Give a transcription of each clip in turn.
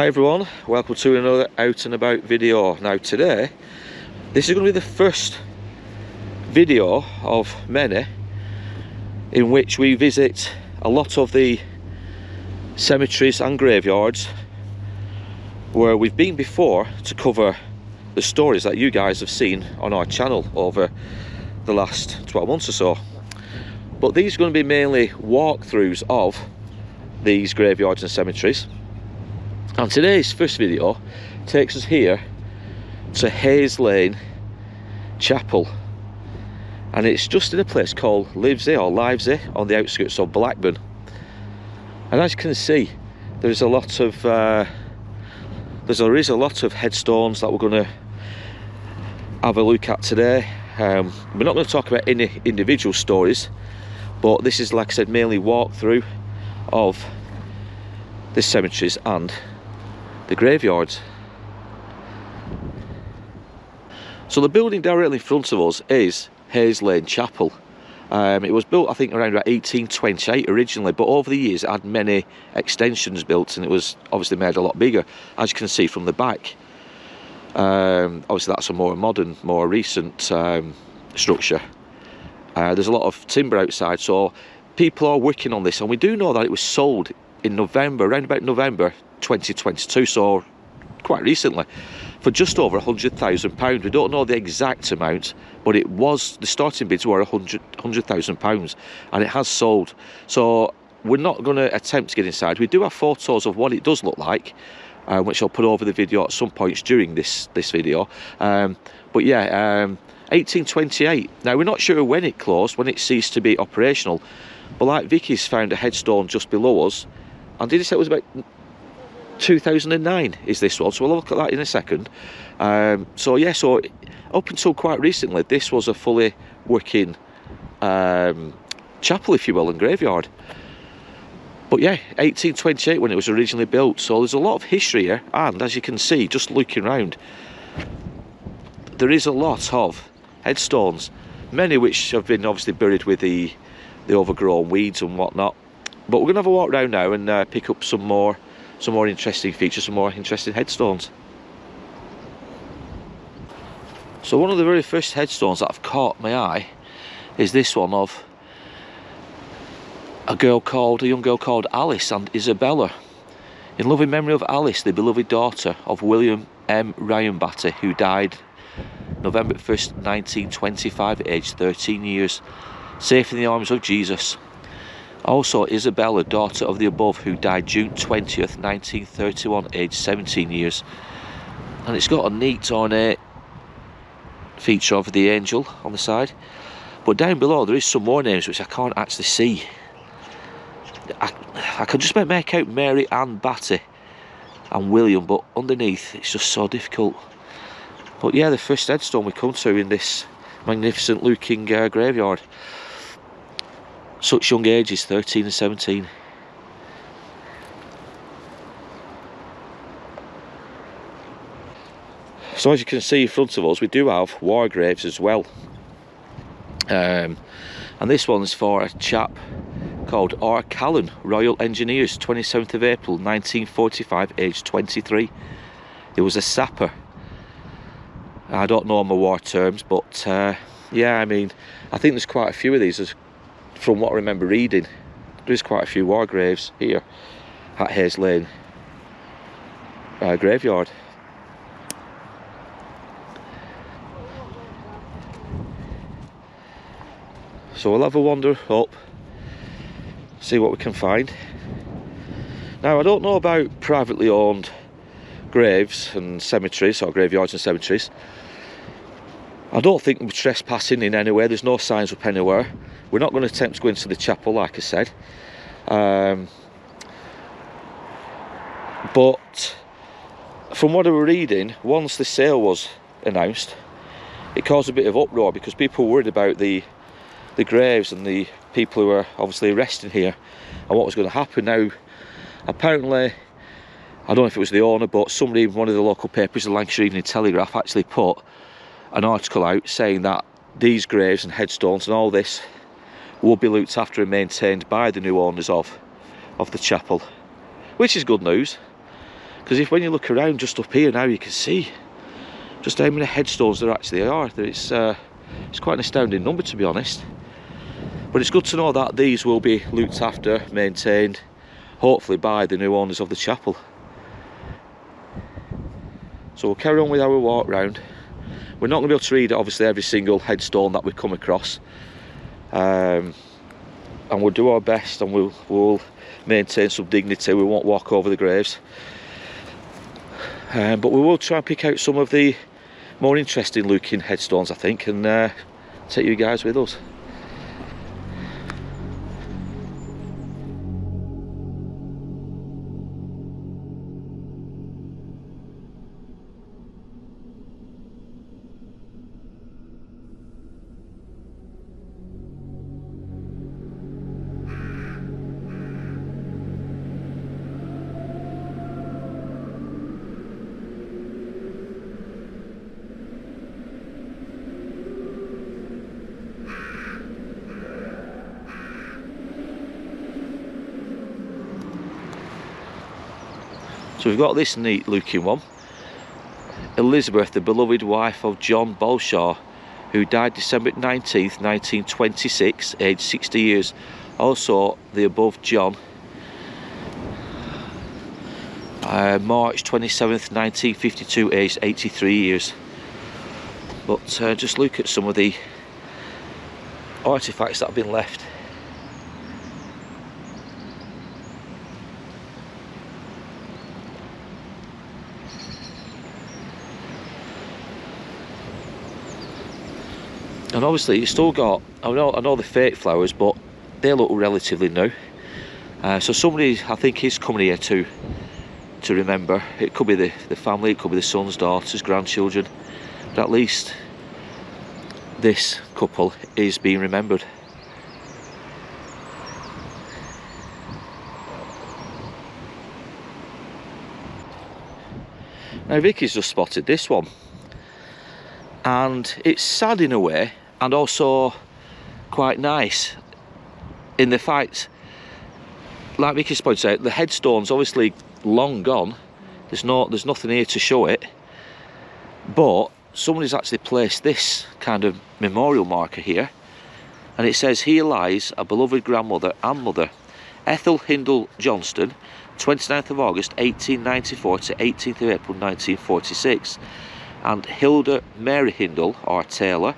Hi everyone, welcome to another out and about video. Now today, this is going to be the first video of many in which we visit a lot of the cemeteries and graveyards where we've been before to cover the stories that you guys have seen on our channel over the last 12 months or so. But these are going to be mainly walkthroughs of these graveyards and cemeteries. And today's first video takes us here to Hayes Lane Chapel, and it's just in a place called Livesey on the outskirts of Blackburn. And as you can see, there is a lot of headstones that we're going to have a look at today. We're not going to talk about any individual stories, but this is, like I said, mainly walkthrough of the cemeteries and the graveyards. So the building directly in front of us is Hayes Lane Chapel. It was built, I think, around about 1828 originally, but over the years it had many extensions built and it was obviously made a lot bigger, as you can see from the back. Obviously that's a more modern, more recent structure. There's a lot of timber outside, so people are working on this, and we do know that it was sold in November, around about November 2022, so quite recently, for just over £100,000. We don't know the exact amount, but it was, the starting bids were £100,000, and it has sold. So we're not going to attempt to get inside. We do have photos of what it does look like, which I'll put over the video at some points during this video. But yeah, 1828. Now we're not sure when it closed, when it ceased to be operational, but like Vicky's found a headstone just below us, and did he say it was about 2009 is this one, so we'll look at that in a second. So yeah, so up until quite recently this was a fully working chapel, if you will, and graveyard. But yeah, 1828 when it was originally built, so there's a lot of history here, and as you can see just looking around, there is a lot of headstones, many which have been obviously buried with the overgrown weeds and whatnot. But we're going to have a walk around now and pick up some more interesting features, some more interesting headstones. So one of the very first headstones that have caught my eye is this one of a young girl called Alice and Isabella, in loving memory of Alice, the beloved daughter of William M. Ryan Batty, who died November 1st, 1925, aged 13 years, safe in the arms of Jesus. Also Isabella, daughter of the above, who died June 20th, 1931, aged 17 years. And it's got a neat ornate feature of the angel on the side. But down below there is some more names which I can't actually see. I can just make out Mary Ann Batty and William, but underneath it's just so difficult. But yeah, the first headstone we come to in this magnificent looking graveyard. Such young ages, 13 and 17. So as you can see in front of us, we do have war graves as well. And this one's for a chap called R. Callan, Royal Engineers, 27th of April 1945, aged 23. He was a sapper. I don't know my war terms, but yeah, I mean, I think there's quite a few of these. From what I remember reading, there's quite a few war graves here at Hayes Lane graveyard. So we'll have a wander up, see what we can find. Now I don't know about privately owned graves and cemeteries, or graveyards and cemeteries. I don't think we're trespassing in any way. There's no signs up anywhere. We're not going to attempt to go into the chapel, like I said. But from what I was reading, once the sale was announced, it caused a bit of uproar because people were worried about the graves and the people who were obviously resting here and what was going to happen. Now, apparently, I don't know if it was the owner, but somebody, one of the local papers, the Lancashire Evening Telegraph, actually put an article out saying that these graves and headstones and all this will be looked after and maintained by the new owners of the chapel, which is good news. Because if when you look around just up here now, you can see just how many headstones there actually are. It's quite an astounding number, to be honest. But it's good to know that these will be looked after, maintained, hopefully by the new owners of the chapel. So we'll carry on with our walk round. We're not going to be able to read obviously every single headstone that we come across, and we'll do our best, and we'll maintain some dignity. We won't walk over the graves, but we will try and pick out some of the more interesting looking headstones, I think, and take you guys with us. So we've got this neat looking one. Elizabeth, the beloved wife of John Balshaw, who died December 19th, 1926, aged 60 years. Also the above John, March 27th, 1952, aged 83 years. But just look at some of the artifacts that have been left. And obviously you still got, I know the fake flowers, but they look relatively new. So somebody, I think, is coming here to remember. It could be the family, it could be the sons, daughters, grandchildren, but at least this couple is being remembered. Now Vicky's just spotted this one, and it's sad in a way, and also quite nice in the fact, like Vicky's pointed out, the headstone's obviously long gone. There's nothing here to show it, but somebody's actually placed this kind of memorial marker here, and it says, "Here lies a beloved grandmother and mother, Ethel Hindle Johnston, 29th of August 1894 to 18th of April 1946, and Hilda Mary Hindle, or Taylor,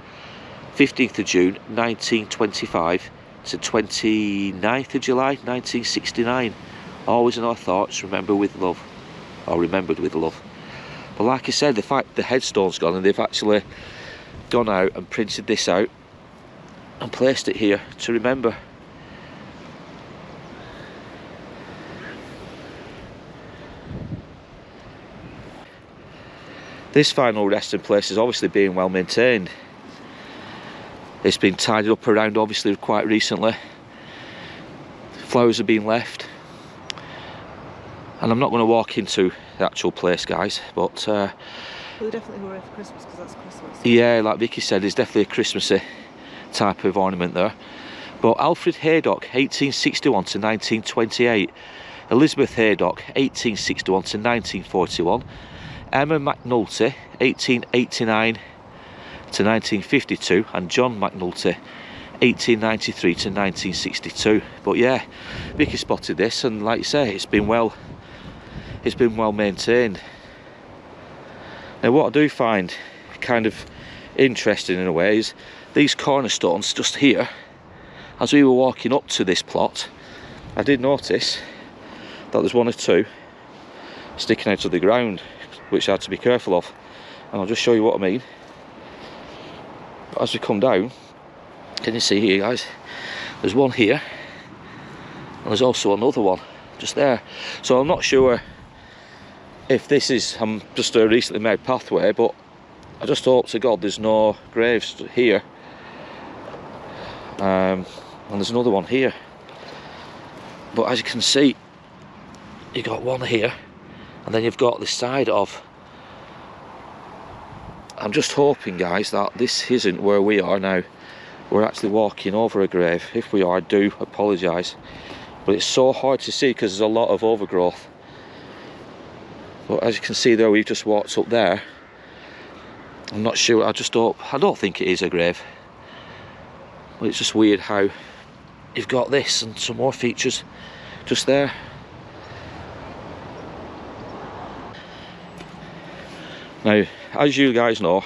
15th of June 1925 to 29th of July 1969. Always in our thoughts, remember with love," or remembered with love. But like I said, the fact the headstone's gone, and they've actually gone out and printed this out and placed it here to remember. This final resting place is obviously being well maintained. It's been tidied up around obviously quite recently. Flowers are being left. And I'm not going to walk into the actual place, guys, but well, they definitely were for Christmas, because that's Christmas. Yeah, like Vicky said, there's definitely a Christmassy type of ornament there. But Alfred Haydock, 1861 to 1928. Elizabeth Haydock, 1861 to 1941. Emma McNulty, 1889 to 1952, and John McNulty, 1893 to 1962. But yeah, Vicky spotted this, and like you say, it's been well maintained. Now what I do find kind of interesting in a way is these cornerstones just here. As we were walking up to this plot, I did notice that there's one or two sticking out of the ground, which I had to be careful of, and I'll just show you what I mean. But as we come down, can you see here, guys, there's one here, and there's also another one just there. So I'm not sure if this is just a recently made pathway, but I just hope to God there's no graves here. And there's another one here, but as you can see, you've got one here, and then you've got the side of. I'm just hoping, guys, that this isn't where we are now. We're actually walking over a grave. If we are, I do apologise, but it's so hard to see because there's a lot of overgrowth. But as you can see though, we've just walked up there. I'm not sure, I don't think it is a grave. But it's just weird how you've got this and some more features just there. Now, as you guys know,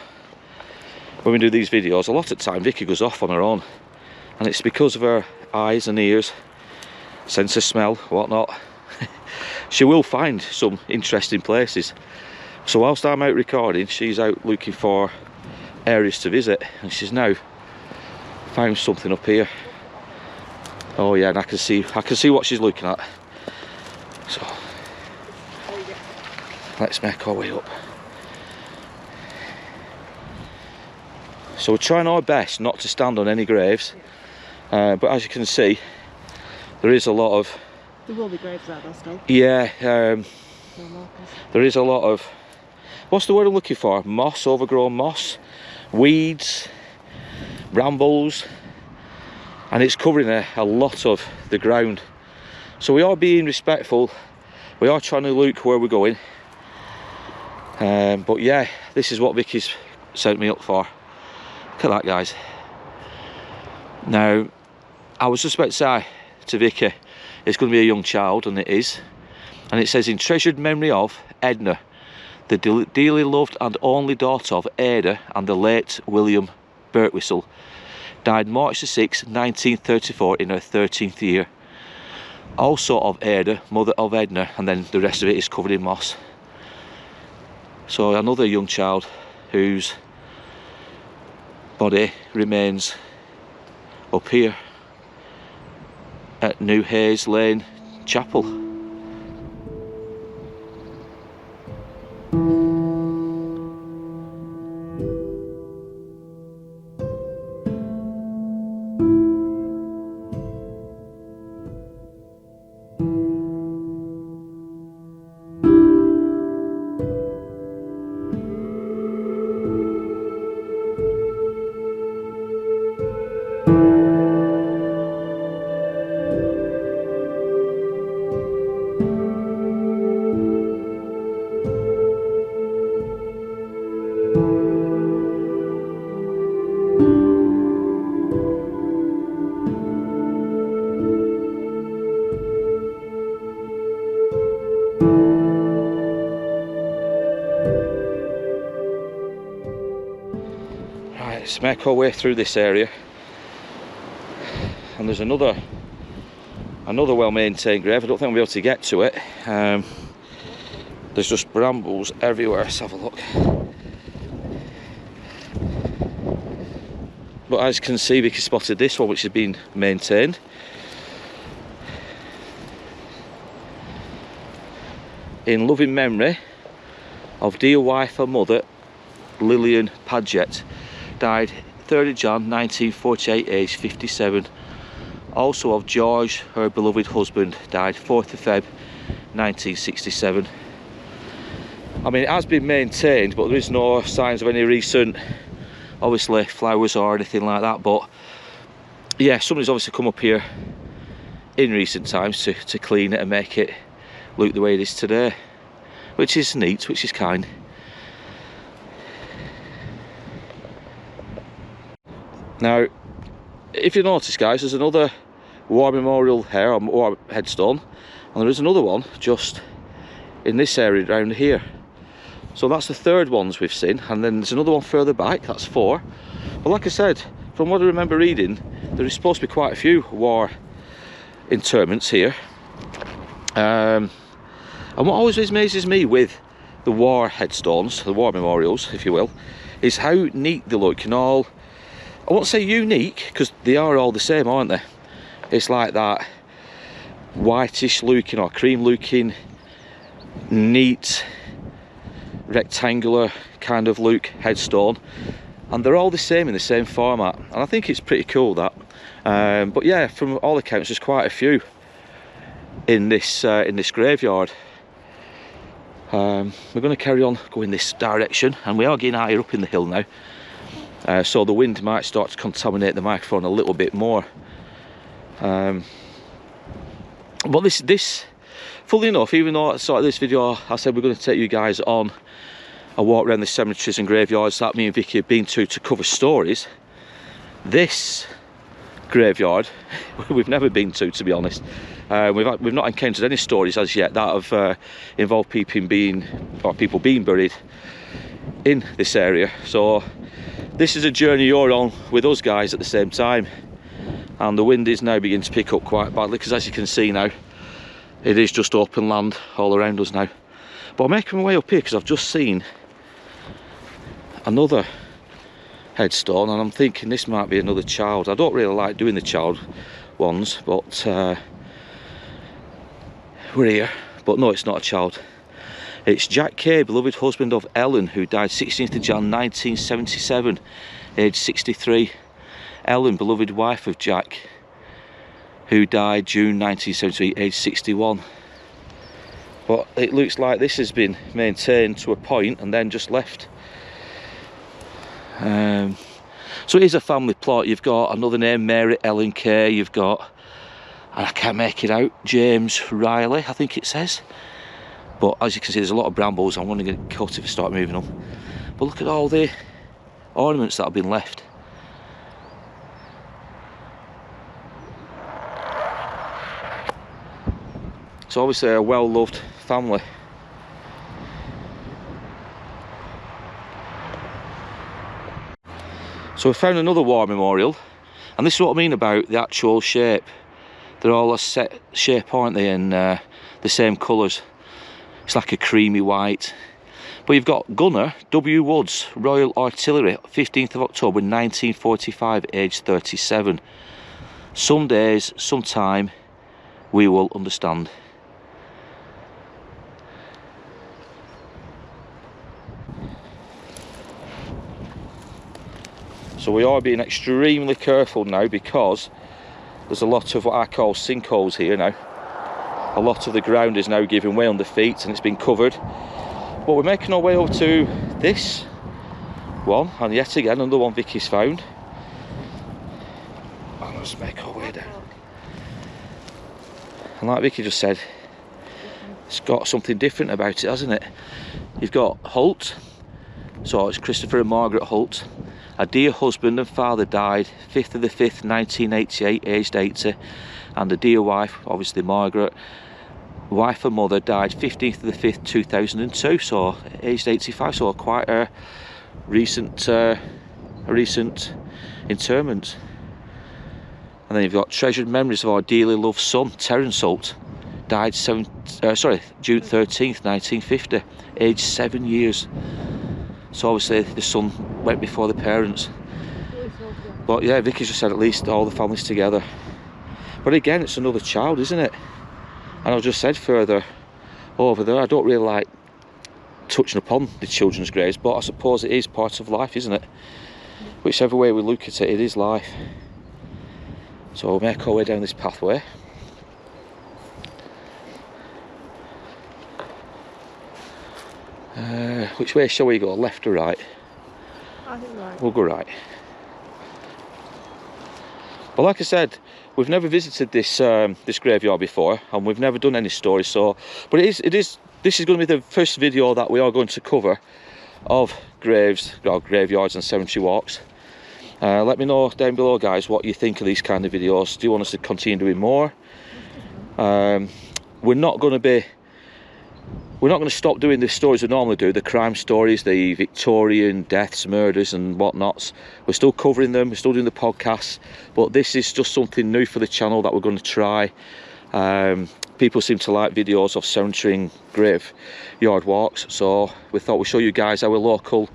when we do these videos, a lot of the time Vicky goes off on her own, and it's because of her eyes and ears, sense of smell, whatnot. She will find some interesting places. So whilst I'm out recording, she's out looking for areas to visit, and she's now found something up here. Oh yeah, and I can see what she's looking at. So let's make our way up. So we're trying our best not to stand on any graves, but as you can see, there is a lot of... There will be graves out there still. Yeah, there is a lot of... What's the word I'm looking for? Moss, overgrown moss, weeds, brambles, and it's covering a lot of the ground. So we are being respectful. We are trying to look where we're going. But yeah, this is what Vicky's sent me up for. Look at that, guys. Now, I was just about to say to Vicky, it's going to be a young child, and it is. And it says, in treasured memory of Edna, the dearly loved and only daughter of Ada and the late William Birtwistle, died March the 6th, 1934 in her 13th year. Also of Ada, mother of Edna, and then the rest of it is covered in moss. So another young child whose body remains up here at New Hayes Lane Chapel. Let's make our way through this area, and there's another well-maintained grave. I don't think we'll be able to get to it. There's just brambles everywhere. Let's have a look. But as you can see, Vicky spotted this one, which has been maintained. In loving memory of dear wife and mother Lillian Paget, died 3rd of Jan 1948, aged 57. Also of George, her beloved husband, died 4th of Feb 1967. I mean, it has been maintained, but there is no signs of any recent, obviously, flowers or anything like that. But yeah, somebody's obviously come up here in recent times to clean it and make it look the way it is today, which is neat, which is kind. Now, if you notice, guys, there's another war memorial here, or war headstone, and there is another one just in this area around here. So that's the third ones we've seen, and then there's another one further back, that's 4. But like I said, from what I remember reading, there is supposed to be quite a few war interments here. And what always amazes me with the war headstones, the war memorials, if you will, is how neat they look, and all, I won't say unique, because they are all the same, aren't they? It's like that whitish looking or cream looking, neat, rectangular kind of look headstone, and they're all the same in the same format, and I think it's pretty cool, that. But yeah, from all accounts, there's quite a few in this graveyard. We're going to carry on going this direction, and we are getting higher up in the hill now. So the wind might start to contaminate the microphone a little bit more. But this funnily enough, even though I started this video, I said we're going to take you guys on a walk around the cemeteries and graveyards that me and Vicky have been to cover stories. This graveyard we've never been to be honest. We've not encountered any stories as yet that have involved people being buried in this area. So this is a journey you're on with us guys at the same time, and the wind is now beginning to pick up quite badly because, as you can see now, it is just open land all around us now. But I'm making my way up here because I've just seen another headstone, and I'm thinking this might be another child. I don't really like doing the child ones, but we're here. But no, it's not a child. It's Jack Kay, beloved husband of Ellen, who died 16th of Jan 1977, aged 63. Ellen, beloved wife of Jack, who died June 1973, aged 61. But it looks like this has been maintained to a point and then just left. So it is a family plot. You've got another name, Mary Ellen Kay. You've got, and I can't make it out, James Riley, I think it says. But as you can see, there's a lot of brambles. I'm going to get cut if I start moving them. But look at all the ornaments that have been left. It's obviously a well-loved family. So we found another war memorial, and this is what I mean about the actual shape. They're all a set shape, aren't they, in the same colours. It's like a creamy white. But you've got Gunner W. Woods, Royal Artillery, 15th of October 1945, aged 37. Some days, sometime, we will understand. So we are being extremely careful now because there's a lot of what I call sinkholes here now. A lot of the ground is now giving way under feet and it's been covered. But we're making our way over to this one, and yet again another one Vicky's found. And let's make our way down. And like Vicky just said, it's got something different about it, hasn't it? You've got Holt, so it's Christopher and Margaret Holt. A dear husband and father died 5th of the 5th 1988, aged 80, and a dear wife, obviously Margaret, wife and mother, died 15th of the 5th 2002, so aged 85, so quite a recent interment. And then you've got treasured memories of our dearly loved son Terence Holt, died June 13th 1950, aged 7 years. So obviously the son went before the parents. But yeah, Vicky's just said at least all the families together. But again, it's another child, isn't it? And I've just said further over there, I don't really like touching upon the children's graves, but I suppose it is part of life, isn't it? Whichever way we look at it, it is life. So we'll make our way down this pathway. Which way shall we go, left or right? I think right. We'll go right. But like I said, we've never visited this this graveyard before, and we've never done any stories. So, but this is going to be the first video that we are going to cover of graveyards and cemetery walks. Let me know down below, guys, what you think of these kind of videos. Do you want us to continue doing more? We're not going to stop doing the stories we normally do, the crime stories, the Victorian deaths, murders and whatnots. We're still covering them, we're still doing the podcasts, but this is just something new for the channel that we're going to try. People seem to like videos of cemetery and graveyard walks, so we thought we'd show you guys our local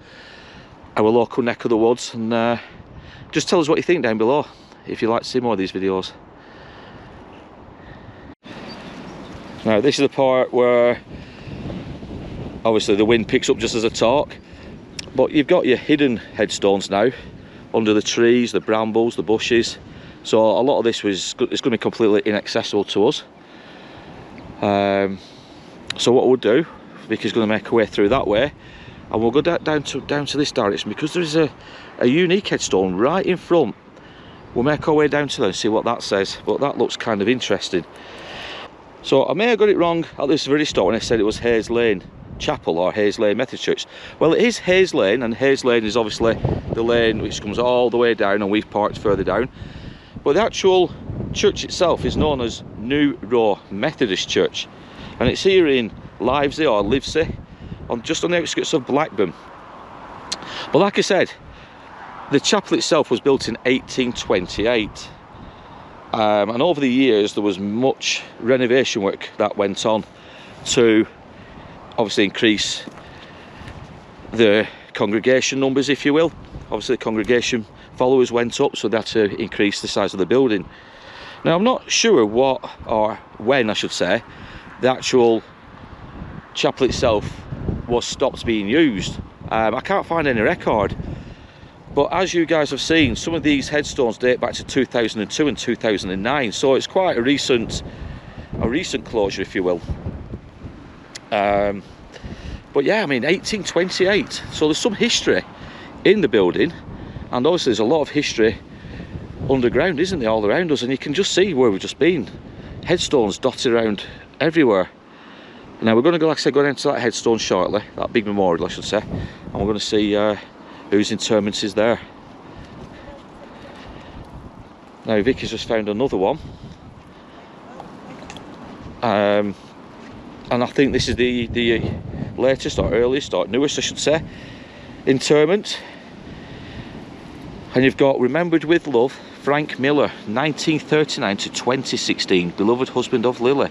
neck of the woods, and just tell us what you think down below if you'd like to see more of these videos. Now this is the part where obviously the wind picks up just as I talk, but you've got your hidden headstones now under the trees, the brambles, the bushes. So a lot of this it's going to be completely inaccessible to us. So what we'll do, Vicky's going to make her way through that way, and we'll go down to this direction because there is a unique headstone right in front. We'll make our way down to there and see what that says, but that looks kind of interesting. So I may have got it wrong at this very start when I said it was Hayes Lane Chapel or Hayes Lane Methodist Church. Well, it is Hayes Lane, and Hayes Lane is obviously the lane which comes all the way down, and we've parked further down. But the actual church itself is known as New Row Methodist Church, and it's here in Livesey or Livesey, just on the outskirts of Blackburn. But like I said, the chapel itself was built in 1828, and over the years there was much renovation work that went on to obviously increase the congregation numbers, if you will. Obviously the congregation followers went up, so that to increase the size of the building. Now I'm not sure what, or when I should say, the actual chapel itself was stopped being used. I can't find any record, but as you guys have seen, some of these headstones date back to 2002 and 2009, so it's quite a recent closure, if you will. But yeah, I mean 1828, so there's some history in the building, and obviously there's a lot of history underground, isn't there, all around us, and you can just see where we've just been. Headstones dotted around everywhere. Now we're going to go, like I said, go into that headstone shortly, that big memorial I should say, and we're going to see whose interment is there. Now Vicky's just found another one, and I think this is the latest or earliest or newest I should say interment. And you've got "Remembered with Love, Frank Miller, 1939 to 2016, beloved husband of Lily."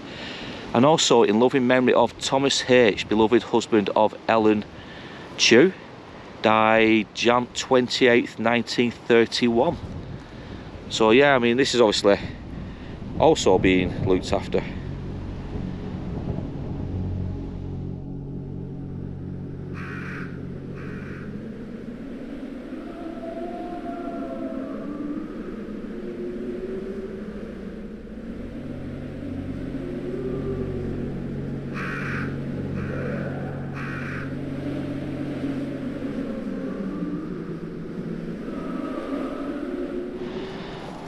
And also "In loving memory of Thomas H, beloved husband of Ellen Chew, died Jan 28th, 1931. So yeah, I mean this is obviously also being looked after.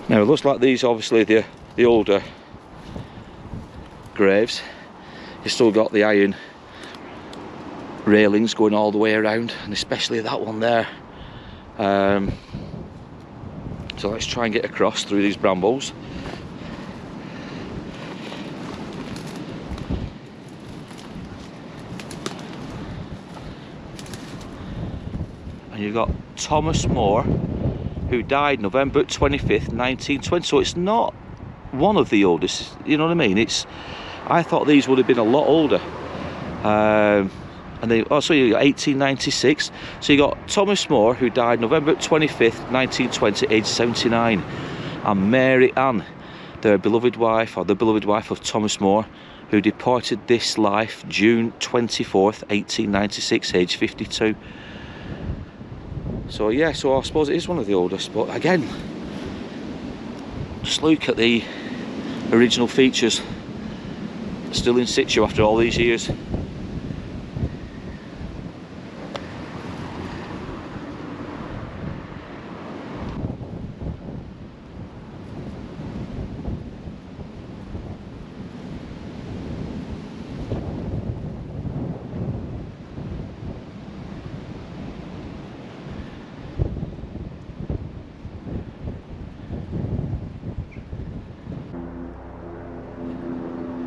Now it looks like these are obviously the older graves. You've still got the iron railings going all the way around, and especially that one there. So let's try and get across through these brambles. And you've got Thomas Moore, who died November 25th, 1920. So it's not one of the oldest, you know what I mean? I thought these would have been a lot older. And they also, you got 1896. So you got Thomas Moore, who died November 25th, 1920, aged 79. And Mary Ann, their beloved wife, or the beloved wife of Thomas Moore, who departed this life June 24th, 1896, aged 52. So yeah, so I suppose it is one of the oldest, but again, just look at the original features, still in situ after all these years.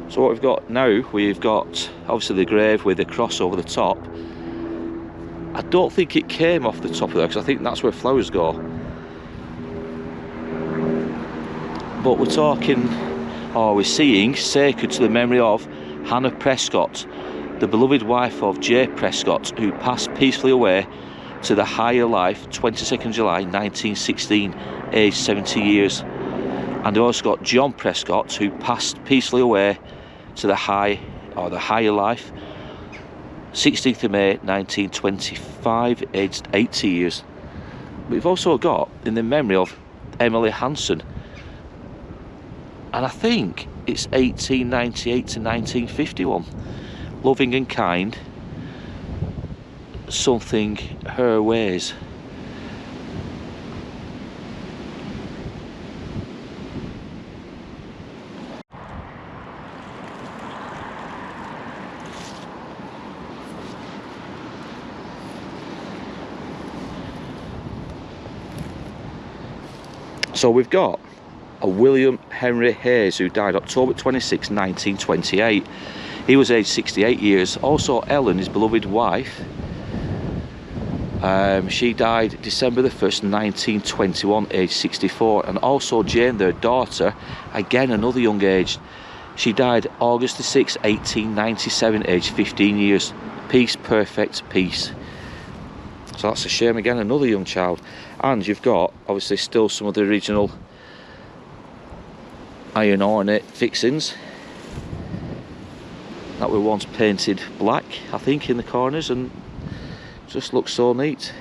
So what we've got now, we've got obviously the grave with the cross over the top. I don't think it came off the top of there, because I think that's where flowers go. But we're talking, or we're seeing, sacred to the memory of Hannah Prescott, the beloved wife of J. Prescott, who passed peacefully away to the higher life 22nd July 1916, aged 70 years. And we've also got John Prescott, who passed peacefully away to the higher life 16th of May 1925, aged 80 years. We've also got in the memory of Emily Hanson, and I think it's 1898 to 1951. Loving and kind, something her ways. So we've got a William Henry Hayes who died October 26, 1928. He was aged 68 years. Also Ellen, his beloved wife, she died December the 1st, 1921, aged 64. And also Jane, their daughter, again another young age. She died August the 6th, 1897, aged 15 years. Peace, perfect peace. So that's a shame again, another young child. And you've got obviously still some of the original iron ornate fixings that were once painted black, I think, in the corners, and just looks so neat.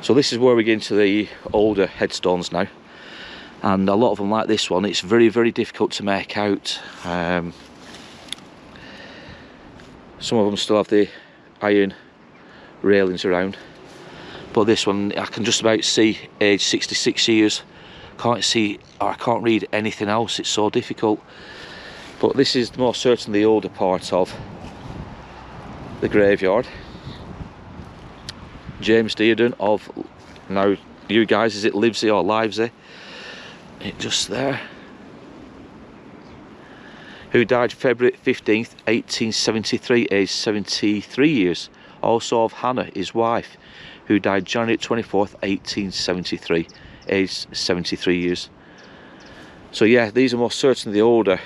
So this is where we get into the older headstones now, and a lot of them, like this one, it's very, very difficult to make out. Some of them still have the iron railings around, but this one I can just about see age 66 years. Can't see, or I can't read anything else, it's so difficult. But this is most certainly the older part of the graveyard. James Dearden of, now you guys, is it Livesey or Livesey? It just there. Who died February 15th, 1873, aged 73 years. Also of Hannah, his wife, who died January 24th, 1873, aged 73 years. So yeah, these are most certainly the older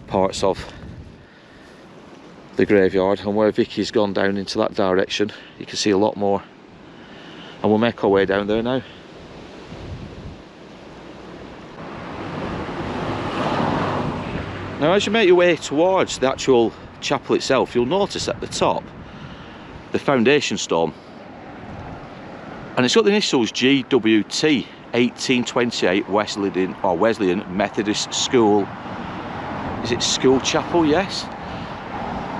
parts of the graveyard, and where Vicky's gone down into that direction, you can see a lot more. And we'll make our way down there now. Now as you make your way towards the actual chapel itself, you'll notice at the top the foundation stone, and it's got the initials GWT, 1828 Wesleyan Methodist School. Is it school chapel? Yes.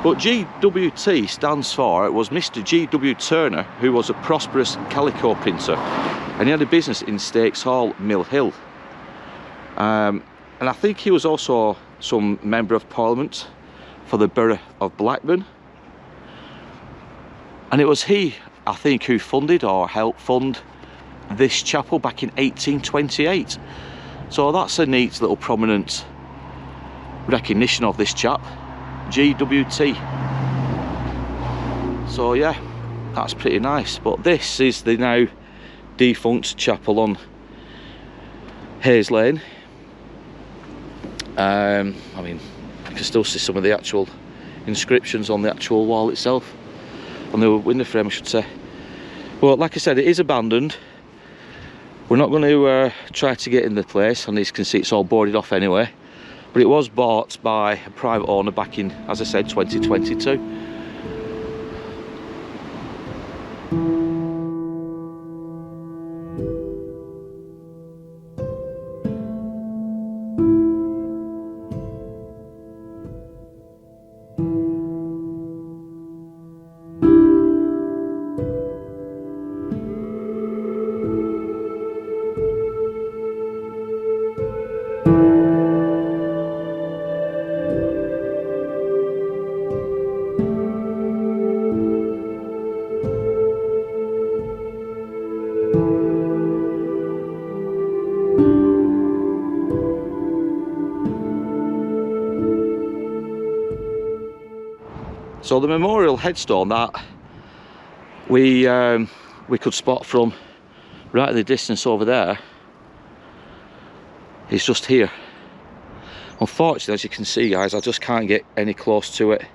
But GWT stands for, it was Mr. G.W. Turner, who was a prosperous calico printer, and he had a business in Stakes Hall, Mill Hill. And I think he was also some member of Parliament for the Borough of Blackburn. And it was he, I think, who funded or helped fund this chapel back in 1828. So that's a neat little prominent recognition of this chap, GWT. So yeah, that's pretty nice. But this is the now defunct chapel on Hayes Lane. I mean, you can still see some of the actual inscriptions on the actual wall itself, on the window frame I should say. Well, like I said, it is abandoned. We're not going to try to get in the place, and as you can see it's all boarded off anyway. But it was bought by a private owner back in, as I said, 2022. So the memorial headstone that we could spot from right in the distance over there is just here. Unfortunately, as you can see guys, I just can't get any close to it,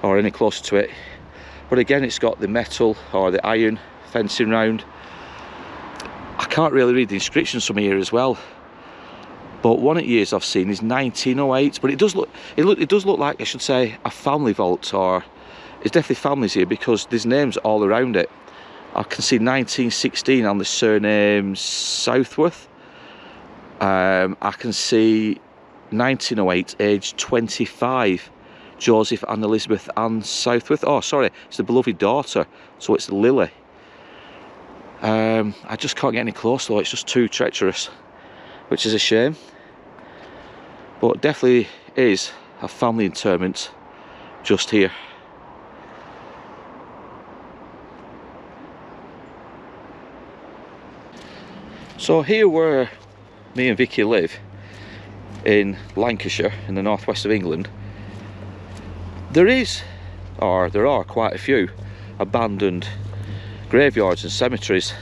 or any closer to it. But again, it's got the metal or the iron fencing round. I can't really read the inscriptions from here as well. But one of the years I've seen is 1908, but it does look like, I should say, a family vault, or it's definitely families here because there's names all around it. I can see 1916 on the surname Southworth. I can see 1908, age 25, Joseph and Elizabeth Ann Southworth. Oh, sorry, it's the beloved daughter, so it's Lily. I just can't get any close though, it's just too treacherous, which is a shame. But definitely is a family interment just here. So here where me and Vicky live, in Lancashire, in the northwest of England, there are quite a few abandoned graveyards and cemeteries,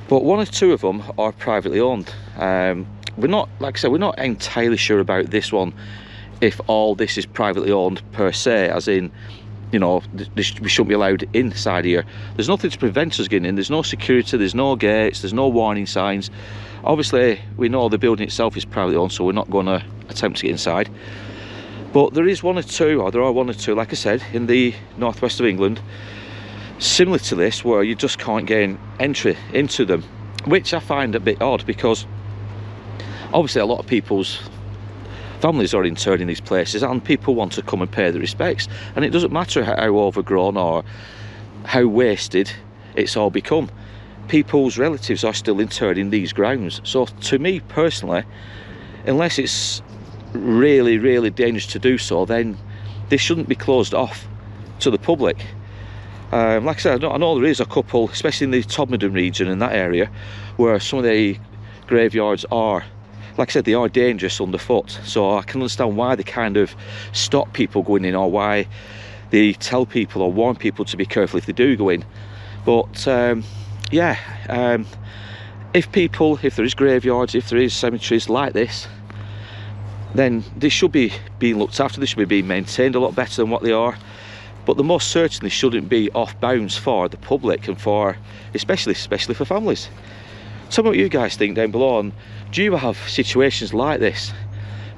but one or two of them are privately owned. We're not, like I said, we're not entirely sure about this one, if all this is privately owned per se, as in, you know, we shouldn't be allowed inside here. There's nothing to prevent us getting in. There's no security, there's no gates, there's no warning signs. Obviously we know the building itself is privately owned, so we're not going to attempt to get inside. But there are one or two, like I said, in the northwest of England, similar to this, where you just can't gain entry into them, which I find a bit odd, because obviously a lot of people's families are interred in these places and people want to come and pay their respects, and it doesn't matter how overgrown or how wasted it's all become. People's relatives are still interred in these grounds. So to me personally, unless it's really, really dangerous to do so, then this shouldn't be closed off to the public. Like I said, I know there is a couple, especially in the Todmorden region, in that area, where some of the graveyards are, like I said, they are dangerous underfoot. So I can understand why they kind of stop people going in, or why they tell people or warn people to be careful if they do go in. But yeah, if there is graveyards, if there is cemeteries like this, then they should be being looked after. They should be being maintained a lot better than what they are. But they most certainly shouldn't be off bounds for the public, and for especially for families. Tell me what you guys think down below, and do you have situations like this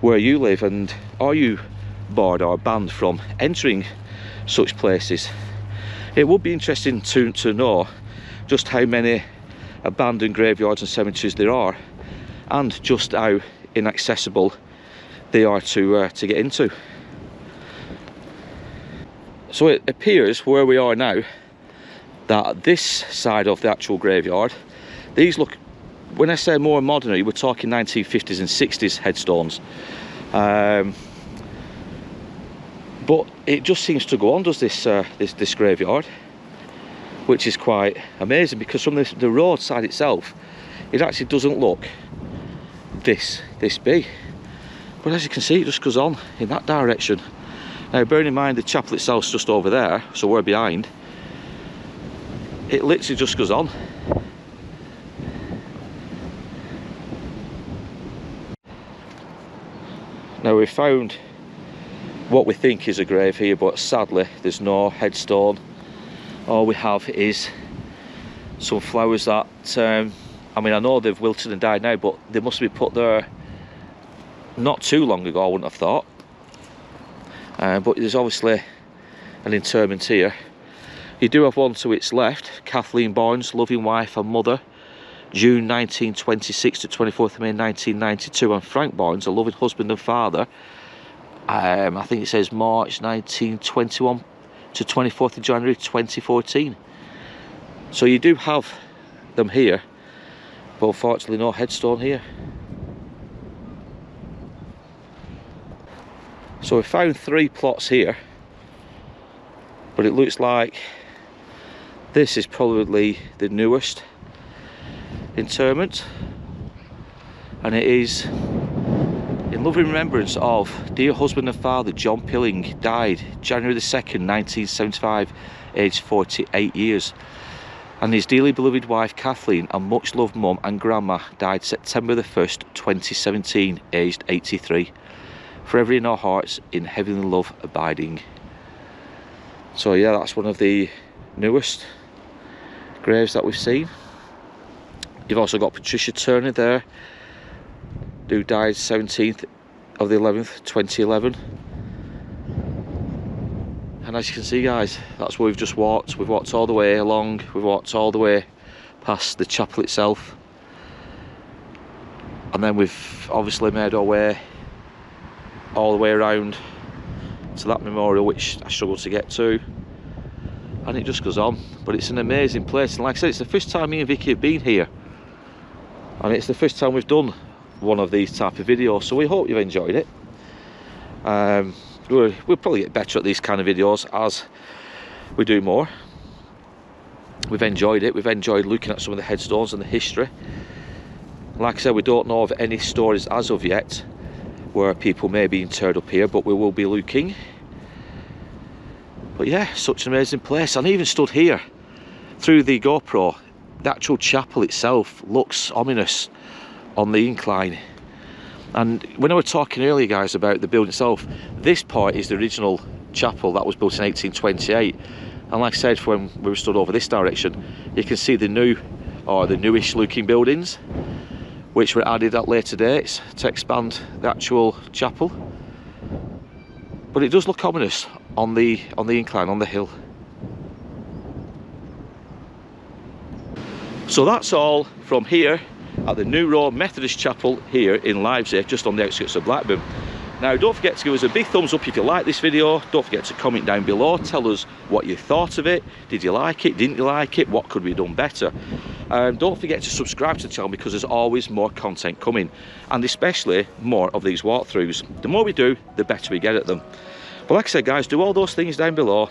where you live, and are you barred or banned from entering such places? It would be interesting to know just how many abandoned graveyards and cemeteries there are, and just how inaccessible they are to get into. So it appears where we are now that this side of the actual graveyard, these look, when I say more modern, we're talking 1950s and 60s headstones. But it just seems to go on, does this graveyard, which is quite amazing, because from the roadside itself, it actually doesn't look this big. But as you can see, it just goes on in that direction. Now, bearing in mind the chapel itself's just over there, so we're behind, it literally just goes on. Now, we've found what we think is a grave here, but sadly there's no headstone. All we have is some flowers that, I mean, I know they've wilted and died now, but they must have been put there not too long ago, I wouldn't have thought. But there's obviously an interment here. You do have one to its left, Kathleen Barnes, loving wife and mother, June 1926 to 24th of May 1992, and Frank Barnes, a loving husband and father, I think it says March 1921 to 24th of January 2014. So you do have them here, but unfortunately no headstone here. So we found 3 plots here, but it looks like this is probably the newest interment, and it is in loving remembrance of dear husband and father John Pilling, died January the 2nd 1975, aged 48 years, and his dearly beloved wife Kathleen and much loved mum and grandma died September the 1st 2017, aged 83. Forever in our hearts, in heavenly love abiding. So yeah, that's one of the newest graves that we've seen. You've also got Patricia Turner there, who died 17th of the 11th 2011. And as you can see, guys, that's where we've just walked. We've walked all the way along, we've walked all the way past the chapel itself, and then we've obviously made our way all the way around to that memorial, which I struggle to get to, and it just goes on. But it's an amazing place, and like I said, it's the first time me and Vicky have been here, and it's the first time we've done one of these type of videos, so we hope you've enjoyed it. we'll probably get better at these kind of videos as we do more. We've enjoyed it. We've enjoyed looking at some of the headstones and the history. Like I said, we don't know of any stories as of yet where people may be interred up here, but we will be looking. But yeah, such an amazing place. And even stood here through the GoPro, the actual chapel itself looks ominous on the incline. And when I was talking earlier, guys, about the building itself, this part is the original chapel that was built in 1828. And like I said, when we were stood over this direction, you can see the new, or the newish looking buildings, which were added at later dates to expand the actual chapel. But it does look ominous on the incline, on the hill. So that's all from here at the New Road Methodist Chapel here in Leipzig, just on the outskirts of Blackburn. Now, don't forget to give us a big thumbs up if you like this video. Don't forget to comment down below, tell us what you thought of it. Did you like it? Didn't you like it? What could be done better? Don't forget to subscribe to the channel, because there's always more content coming, and especially more of these walkthroughs. The more we do, the better we get at them. But like I said, guys, do all those things down below.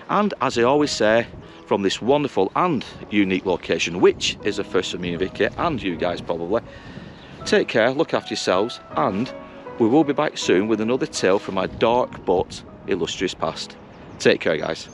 And as I always say, from this wonderful and unique location, which is a first for me and Vicky, and you guys probably, take care, look after yourselves, and we will be back soon with another tale from my dark but illustrious past. Take care, guys.